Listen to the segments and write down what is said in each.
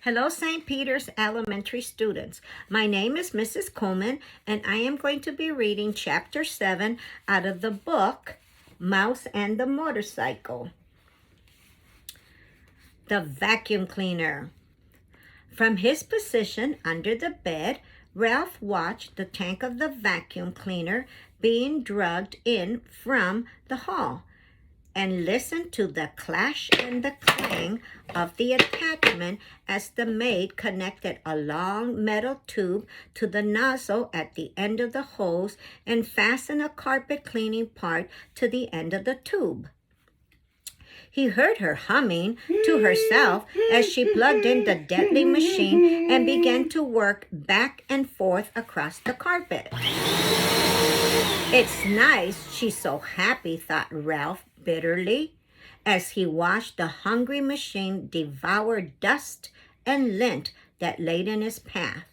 Hello, St. Peter's Elementary students. My name is Mrs. Coleman, and I am going to be reading Chapter 7 out of the book, Mouse and the Motorcycle. The Vacuum Cleaner. From his position under the bed, Ralph watched the tank of the vacuum cleaner being dragged in from the hall, and listened to the clash and the clang of the attachment as the maid connected a long metal tube to the nozzle at the end of the hose and fastened a carpet cleaning part to the end of the tube. He heard her humming to herself as she plugged in the deadly machine and began to work back and forth across the carpet. It's nice she's so happy, thought Ralph bitterly, as he watched the hungry machine devour dust and lint that laid in his path.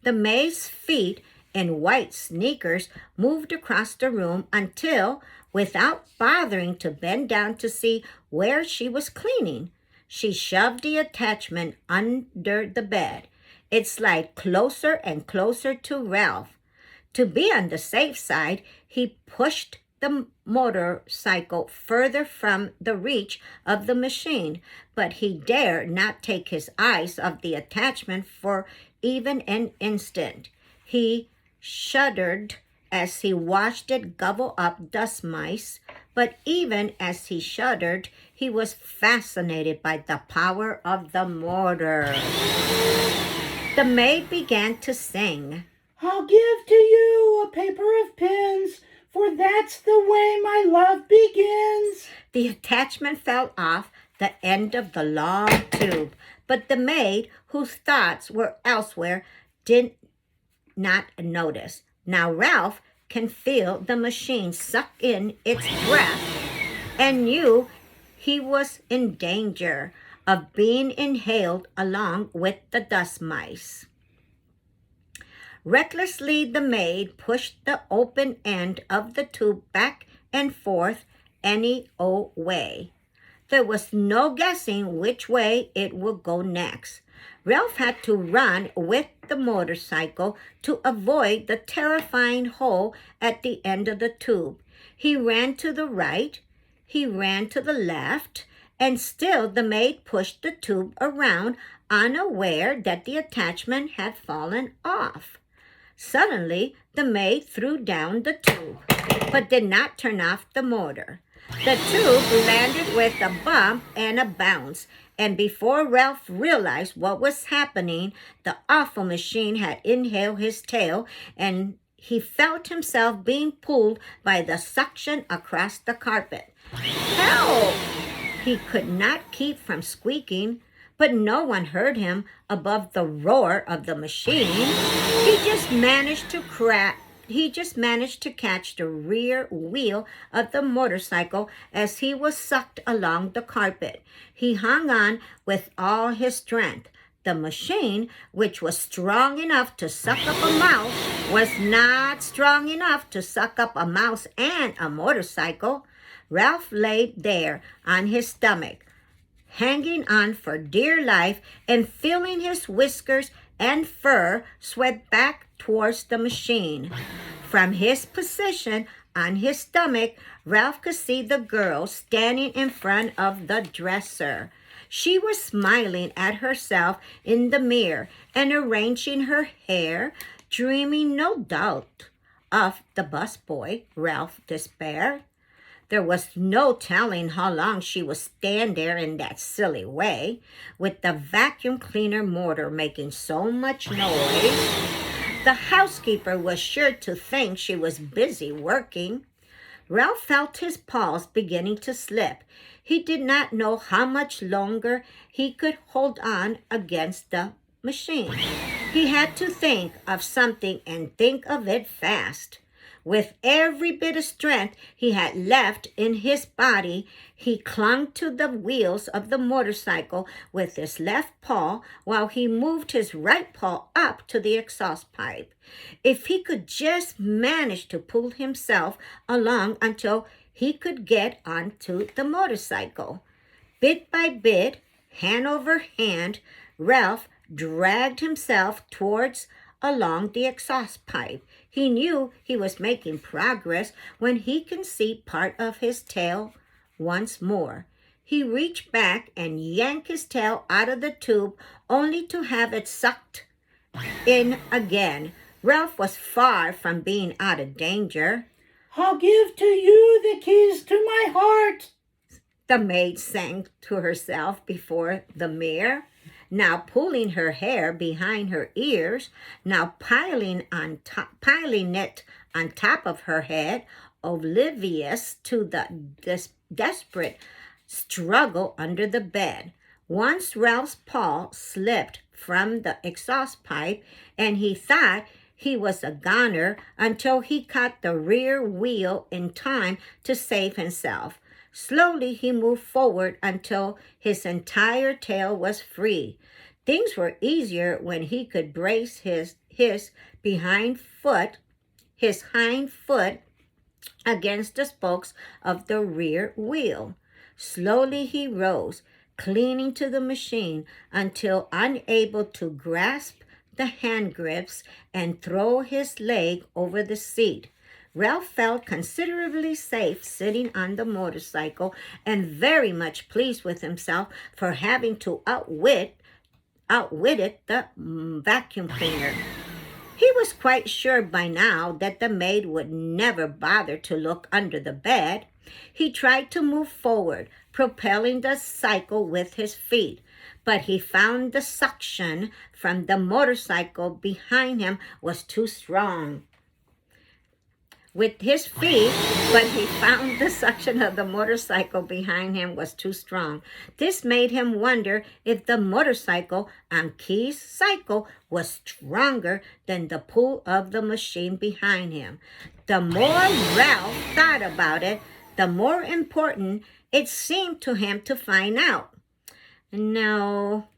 The maid's feet in white sneakers moved across the room until, without bothering to bend down to see where she was cleaning, she shoved the attachment under the bed. It slid closer and closer to Ralph. To be on the safe side, he pushed the motorcycle further from the reach of the machine, but he dared not take his eyes off the attachment for even an instant. He shuddered as he watched it gobble up dust mice, but even as he shuddered, he was fascinated by the power of the motor. The maid began to sing. I'll give to you a paper of pins, for that's the way my love begins. The attachment fell off the end of the long tube, but the maid, whose thoughts were elsewhere, did not notice. Now Ralph can feel the machine suck in its breath and knew he was in danger of being inhaled along with the dust mice. Recklessly, the maid pushed the open end of the tube back and forth any old way. There was no guessing which way it would go next. Ralph had to run with the motorcycle to avoid the terrifying hole at the end of the tube. He ran to the right, he ran to the left, and still the maid pushed the tube around, unaware that the attachment had fallen off. Suddenly, the maid threw down the tube, but did not turn off the motor. The tube landed with a bump and a bounce, and before Ralph realized what was happening, the awful machine had inhaled his tail, and he felt himself being pulled by the suction across the carpet. Help! He could not keep from squeaking, but no one heard him above the roar of the machine. He just managed to catch the rear wheel of the motorcycle as he was sucked along the carpet. He hung on with all his strength. The machine, which was strong enough to suck up a mouse, was not strong enough to suck up a mouse and a motorcycle. Ralph lay there on his stomach, hanging on for dear life and feeling his whiskers and fur sweat back towards the machine. From his position on his stomach, Ralph could see the girl standing in front of the dresser. She was smiling at herself in the mirror and arranging her hair, dreaming no doubt of the busboy, Ralph despaired. There was no telling how long she would stand there in that silly way, with the vacuum cleaner motor making so much noise. The housekeeper was sure to think she was busy working. Ralph felt his paws beginning to slip. He did not know how much longer he could hold on against the machine. He had to think of something and think of it fast. With every bit of strength he had left in his body, he clung to the wheels of the motorcycle with his left paw while he moved his right paw up to the exhaust pipe. If he could just manage to pull himself along until he could get onto the motorcycle. Bit by bit, hand over hand, Ralph dragged himself towards along the exhaust pipe. He knew he was making progress when he could see part of his tail once more. He reached back and yanked his tail out of the tube only to have it sucked in again. Ralph was far from being out of danger. I'll give to you the keys to my heart, the maid sang to herself before the mirror, now pulling her hair behind her ears, now piling it on top of her head, oblivious to the desperate struggle under the bed. Once Ralph's paw slipped from the exhaust pipe, and he thought he was a goner until he caught the rear wheel in time to save himself. Slowly he moved forward until his entire tail was free. Things were easier when he could brace his hind foot against the spokes of the rear wheel. Slowly he rose, clinging to the machine until unable to grasp the hand grips and throw his leg over the seat. Ralph felt considerably safe sitting on the motorcycle and very much pleased with himself for having to outwitted the vacuum cleaner. He was quite sure by now that the maid would never bother to look under the bed. He tried to move forward, propelling the cycle with his feet, but he found the suction from the motorcycle behind him was too strong. With his feet, but he found the suction of the motorcycle behind him was too strong. This made him wonder if the motorcycle on Key's cycle was stronger than the pull of the machine behind him. The more Ralph thought about it, the more important it seemed to him to find out. No,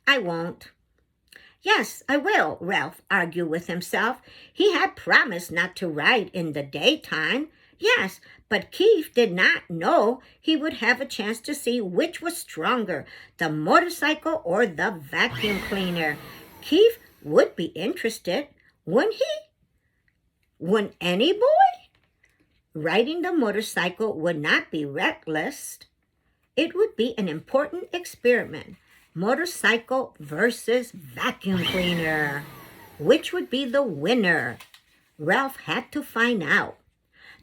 I won't. Yes, I will, Ralph argued with himself. He had promised not to ride in the daytime. Yes, but Keith did not know he would have a chance to see which was stronger, the motorcycle or the vacuum cleaner. Keith would be interested, wouldn't he? Wouldn't any boy? Riding the motorcycle would not be reckless. It would be an important experiment. Motorcycle versus vacuum cleaner. Which would be the winner? Ralph had to find out.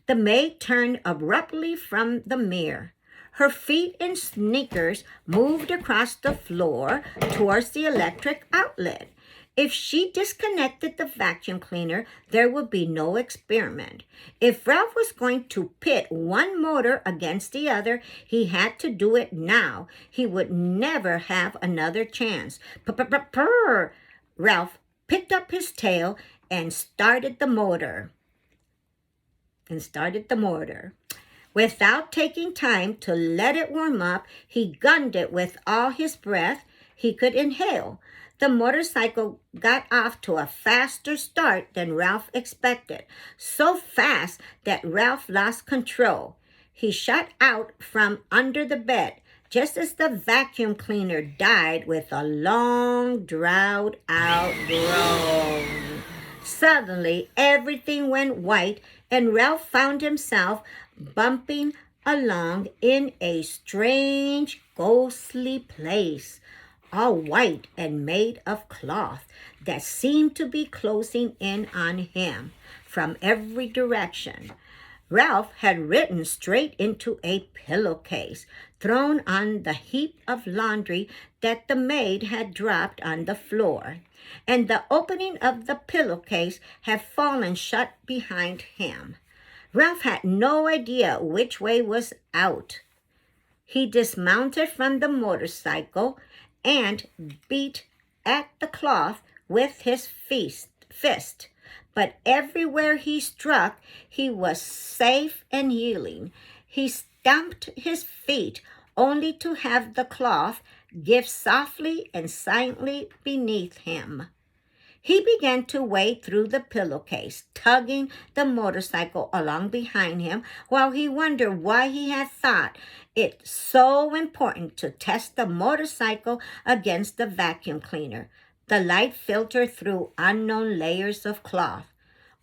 The maid turned abruptly from the mirror. Her feet in sneakers moved across the floor towards the electric outlet. If she disconnected the vacuum cleaner, there would be no experiment. If Ralph was going to pit one motor against the other, he had to do it now. He would never have another chance. Purr! Ralph picked up his tail and started the motor. Without taking time to let it warm up, he gunned it with all his breath he could inhale. The motorcycle got off to a faster start than Ralph expected, so fast that Ralph lost control. He shot out from under the bed, just as the vacuum cleaner died with a long, drawn-out groan. Suddenly, everything went white, and Ralph found himself bumping along in a strange, ghostly place, all white and made of cloth, that seemed to be closing in on him from every direction. Ralph had ridden straight into a pillowcase thrown on the heap of laundry that the maid had dropped on the floor, and the opening of the pillowcase had fallen shut behind him. Ralph had no idea which way was out. He dismounted from the motorcycle and beat at the cloth with his fist. But everywhere he struck, he was safe and yielding. He stamped his feet only to have the cloth give softly and silently beneath him. He began to wade through the pillowcase, tugging the motorcycle along behind him, while he wondered why he had thought it so important to test the motorcycle against the vacuum cleaner. The light filtered through unknown layers of cloth,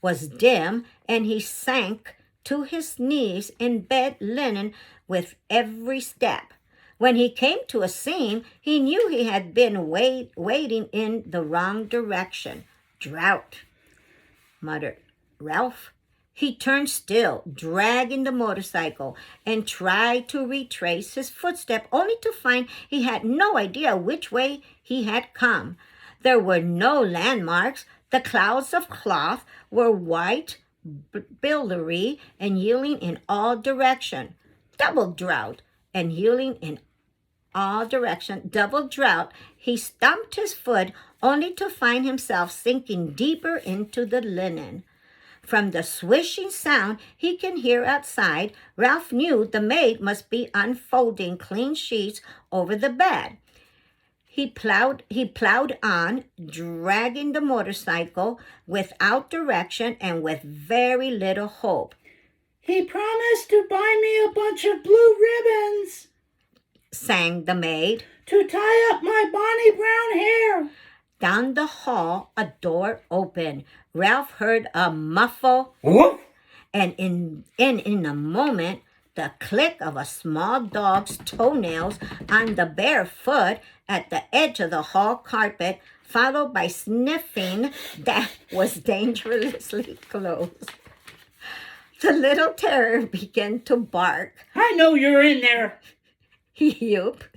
was dim, and he sank to his knees in bed linen with every step. When he came to a seam, he knew he had been wading in the wrong direction. Drought, muttered Ralph. He turned still, dragging the motorcycle, and tried to retrace his footsteps, only to find he had no idea which way he had come. There were no landmarks. The clouds of cloth were white, billowy, and yielding in all directions. Double drought, and yielding in all direction, double drought. He stumped his foot, only to find himself sinking deeper into the linen. From the swishing sound he can hear outside, Ralph knew the maid must be unfolding clean sheets over the bed. He plowed on, dragging the motorcycle without direction and with very little hope. He promised to buy me a bunch of blue ribbons, sang the maid. to tie up my bonny brown hair. Down the hall, a door opened. Ralph heard a muffle, Woof! and in a moment, the click of a small dog's toenails on the bare foot at the edge of the hall carpet, followed by sniffing that was dangerously close. The little terrier began to bark. I know you're in there. He yelped.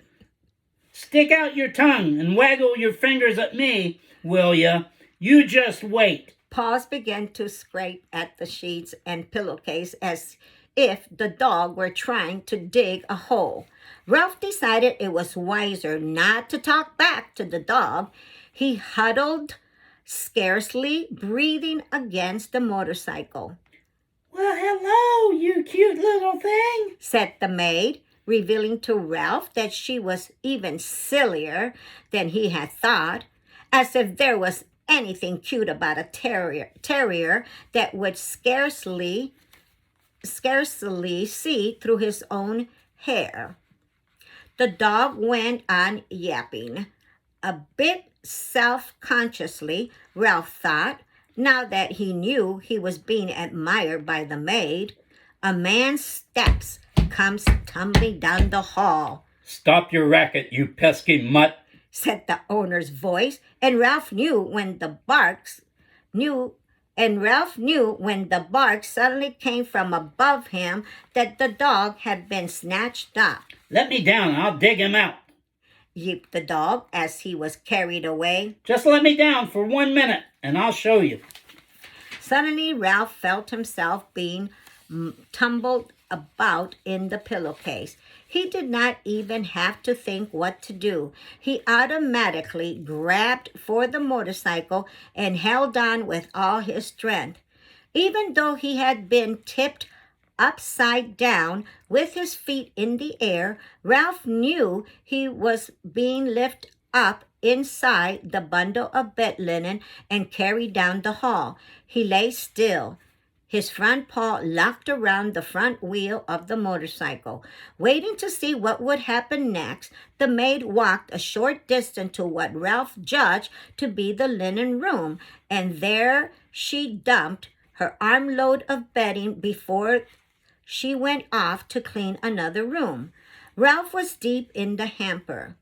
Stick out your tongue and waggle your fingers at me, will ya? You just wait. Paws began to scrape at the sheets and pillowcase as if the dog were trying to dig a hole. Ralph decided it was wiser not to talk back to the dog. He huddled, scarcely breathing, against the motorcycle. Well, hello, you cute little thing, said the maid, revealing to Ralph that she was even sillier than he had thought, as if there was anything cute about a terrier that would scarcely see through his own hair. The dog went on yapping, a bit self-consciously, Ralph thought, now that he knew he was being admired by the maid. A man's steps comes tumbling down the hall. Stop your racket, you pesky mutt, said the owner's voice, and Ralph knew when the bark suddenly came from above him that the dog had been snatched up. Let me down, I'll dig him out, yipped the dog as he was carried away. Just let me down for 1 minute, and I'll show you. Suddenly, Ralph felt himself being tumbled about in the pillowcase. He did not even have to think what to do. He automatically grabbed for the motorcycle and held on with all his strength. Even though he had been tipped upside down with his feet in the air, Ralph knew he was being lifted up inside the bundle of bed linen and carried down the hall. He lay still, his front paw locked around the front wheel of the motorcycle. Waiting to see what would happen next, the maid walked a short distance to what Ralph judged to be the linen room, and there she dumped her armload of bedding before she went off to clean another room. Ralph was deep in the hamper,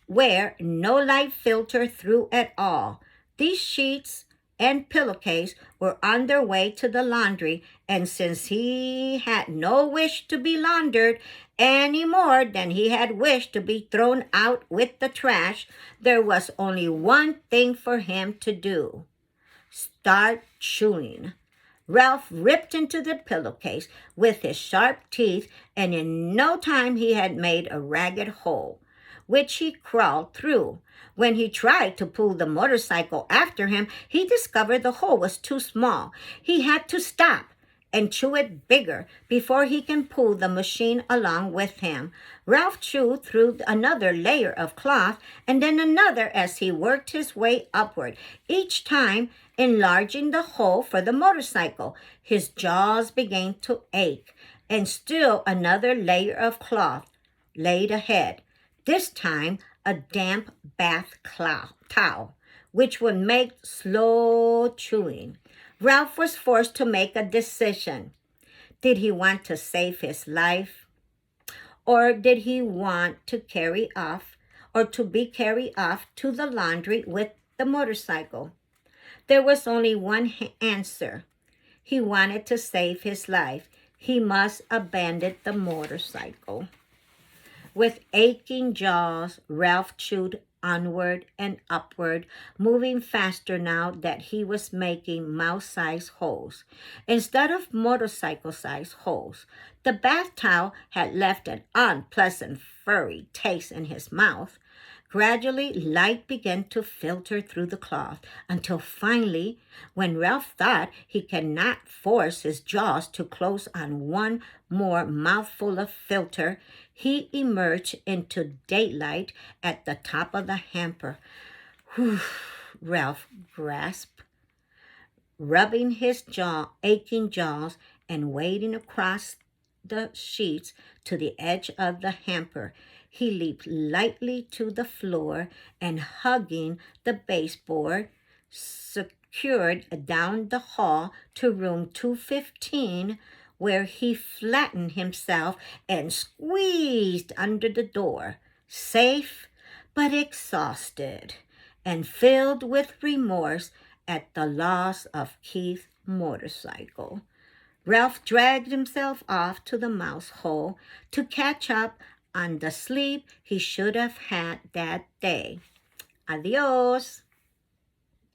where no light filtered through at all. These sheets and pillowcase were on their way to the laundry, and since he had no wish to be laundered any more than he had wished to be thrown out with the trash, there was only one thing for him to do: start chewing. Ralph ripped into the pillowcase with his sharp teeth, and in no time he had made a ragged hole, which he crawled through. When he tried to pull the motorcycle after him, he discovered the hole was too small. He had to stop and chew it bigger before he can pull the machine along with him. Ralph chewed through another layer of cloth and then another as he worked his way upward, each time enlarging the hole for the motorcycle. His jaws began to ache, and still another layer of cloth laid ahead. This time, a damp bath towel, which would make slow chewing. Ralph was forced to make a decision. Did he want to save his life? Or did he want to be carried off to the laundry with the motorcycle? There was only one answer. He wanted to save his life. He must abandon the motorcycle. With aching jaws, Ralph chewed onward and upward, moving faster now that he was making mouse-sized holes instead of motorcycle-sized holes. The bath towel had left an unpleasant furry taste in his mouth. Gradually, light began to filter through the cloth until finally, when Ralph thought he could not force his jaws to close on one more mouthful of filter, he emerged into daylight at the top of the hamper. Whew, Ralph gasped, rubbing his aching jaws and wading across the sheets to the edge of the hamper. He leaped lightly to the floor and, hugging the baseboard, secured down the hall to room 215, where he flattened himself and squeezed under the door, safe but exhausted and filled with remorse at the loss of Keith's motorcycle. Ralph dragged himself off to the mouse hole to catch up on the sleep he should have had that day. Adios.